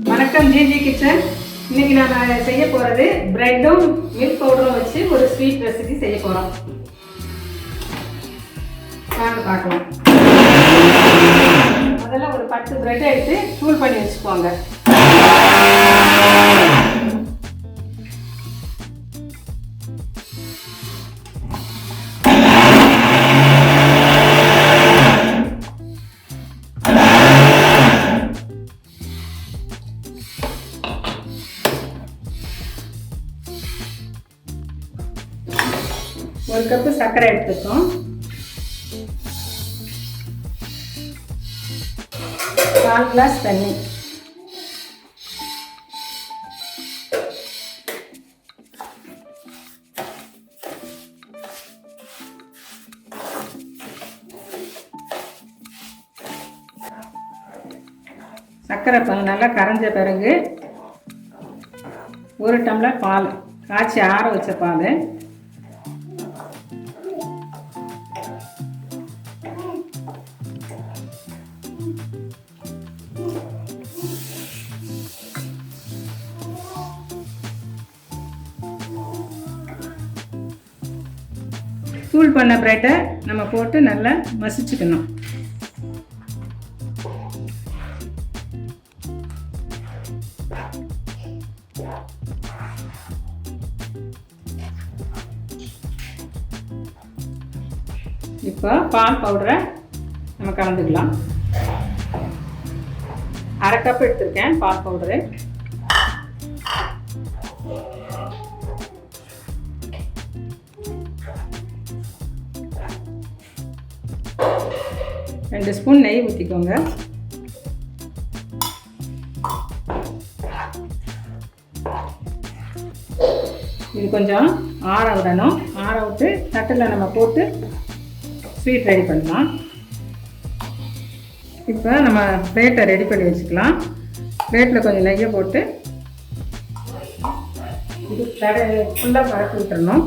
வணக்கம் GG kitchen. இன்னைக்கு நான் செய்ய போகிறது பிரெட்டும் மில்க் பவுடரும் வச்சு ஒரு ஸ்வீட் ரெசிபி செய்ய போகிறோம். வாங்க பார்க்கலாம். முதல்ல ஒரு 10 பிரெட் எடுத்து தூள் பண்ணி வச்சுக்கோங்க. ஒரு கப்பு சர்க்கரை எடுத்துக்கோம். 4 கிளாஸ் தண்ணி. சர்க்கரை நல்லா கரைஞ்ச பிறகு 1 டம்ளர் பால், காய்ச்சி ஆற வச்ச பால். தூள் பண்ண பிரெட்டை நம்ம போட்டு நல்லா மசிச்சுக்கணும். இப்போ பால் பவுடரை நம்ம கலந்துக்கலாம். 1/2 கப் எடுத்திருக்கேன் பால் பவுடரு. ரெண்டு ஸ்பூன் நெய் ஊற்றிக்கோங்க. இது கொஞ்சம் ஆற விடணும். ஆற விட்டு தட்டில் நம்ம போட்டு ஸ்வீட் ரெடி பண்ணலாம். இப்போ நம்ம பிளேட்டை ரெடி பண்ணி வச்சுக்கலாம். பிளேட்டில் கொஞ்சம் நெய்யை போட்டு இது ஃபுல்லாக பரப்பி விட்டுறணும்.